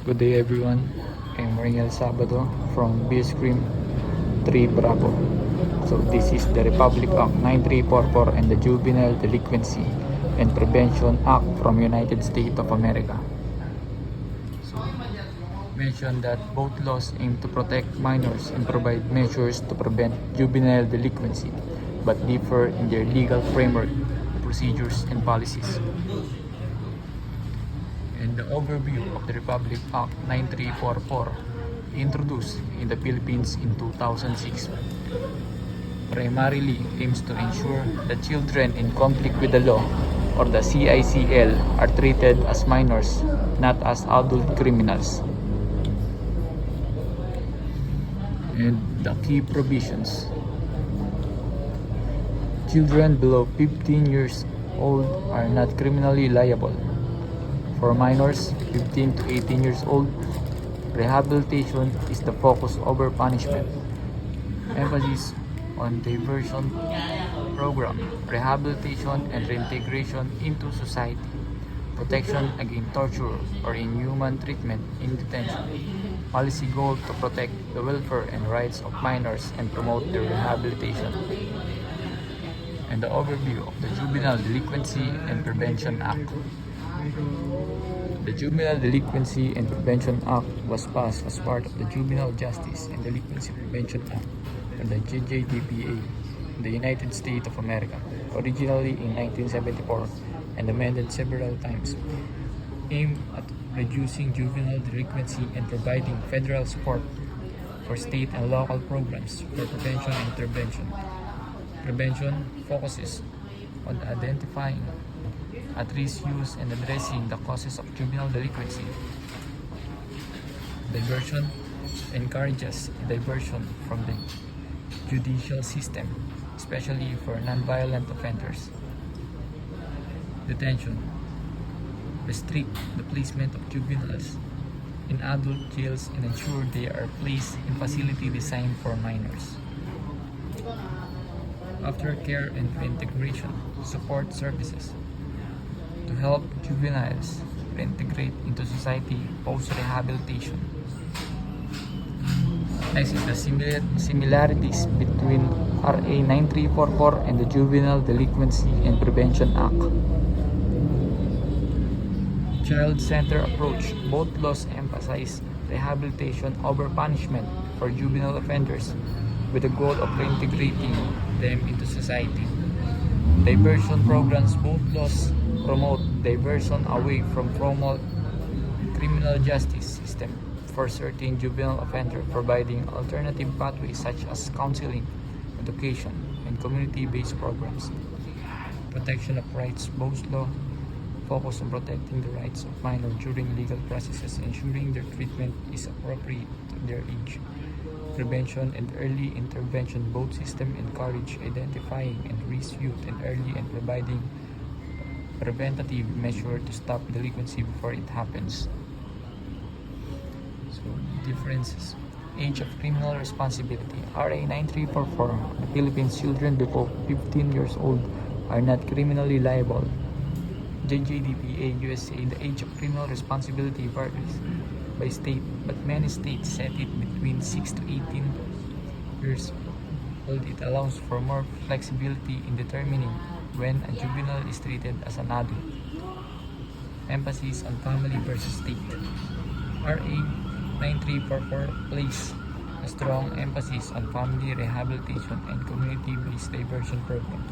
Good day everyone. I'm Ringel Sabado from BScream 3 Bravo. So this is the Republic Act 9344 and the Juvenile Delinquency and Prevention Act from United States of America. So mention that both laws aim to protect minors and provide measures to prevent juvenile delinquency, but differ in their legal framework, procedures, and policies. And the overview of the Republic Act 9344, introduced in the Philippines in 2006, primarily aims to ensure that children in conflict with the law, or the CICL, are treated as minors, not as adult criminals. And the key provisions: children below 15 years old are not criminally liable. For minors 15 to 18 years old, rehabilitation is the focus over punishment. Emphasis on diversion program, rehabilitation and reintegration into society, protection against torture or inhuman treatment in detention. Policy goal to protect the welfare and rights of minors and promote their rehabilitation. And the overview of the Juvenile Delinquency and Prevention Act. The Juvenile Delinquency and Prevention Act was passed as part of the Juvenile Justice and Delinquency Prevention Act, or the JJDPA, in the United States of America, originally in 1974 and amended several times, aimed at reducing juvenile delinquency and providing federal support for state and local programs for prevention and intervention. Prevention focuses on identifying at-risk use and addressing the causes of juvenile delinquency. Diversion encourages diversion from the judicial system, especially for non-violent offenders. Detention restrict the placement of juveniles in adult jails and ensure they are placed in facility designed for minors. Aftercare and reintegration support services to help juveniles reintegrate into society post-rehabilitation. Next is the similarities between RA 9344 and the Juvenile Delinquency and Prevention Act. Child-centered approach. Both laws emphasize rehabilitation over punishment for juvenile offenders with the goal of reintegrating them into society. Diversion programs. Both laws promote diversion away from formal criminal justice system for certain juvenile offenders, providing alternative pathways such as counseling, education, and community-based programs. Protection of rights. Both laws focus on protecting the rights of minors during legal processes, ensuring their treatment is appropriate to their age. Prevention and early intervention. Both systems encourage identifying and risk youth and early and providing preventative measure to stop delinquency before it happens. So, differences. Age of criminal responsibility. RA 9344. The Philippines, children below 15 years old are not criminally liable. JJDPA USA. The age of criminal responsibility varies by state, but many states set it between 6 to 18 years old. It allows for more flexibility in determining when a juvenile is treated as an adult. Emphasis on family versus state. RA 9344 places a strong emphasis on family rehabilitation and community-based diversion programs.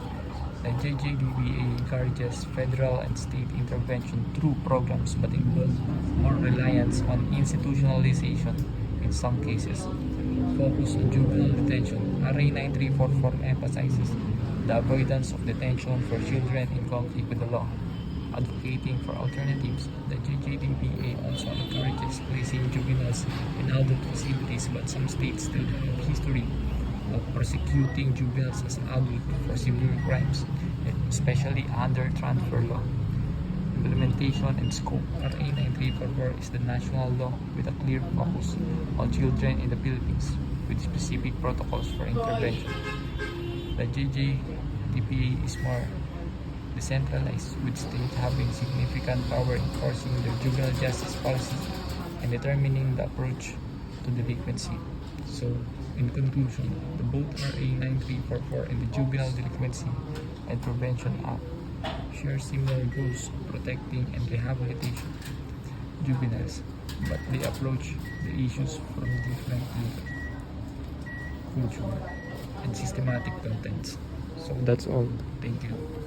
The JJDPA encourages federal and state intervention through programs but involves more reliance on institutionalization in some cases. Focus on juvenile detention. RA 9344 emphasizes the avoidance of detention for children in conflict with the law, advocating for alternatives. The JJDPA also encourages placing juveniles in adult facilities, but some states still have a history of prosecuting juveniles as adults for severe crimes, especially under transfer law. Implementation and scope. RA 9344 is the national law with a clear focus on children in the Philippines, with specific protocols for intervention. The JJDPA is more decentralized, with states having significant power enforcing their juvenile justice policies and determining the approach to delinquency. So, in conclusion, the both RA 9344 and the Juvenile Delinquency and Prevention Act share similar goals protecting and rehabilitation juveniles, but they approach the issues from different legal, cultural, and systematic contents. So that's all. Thank you.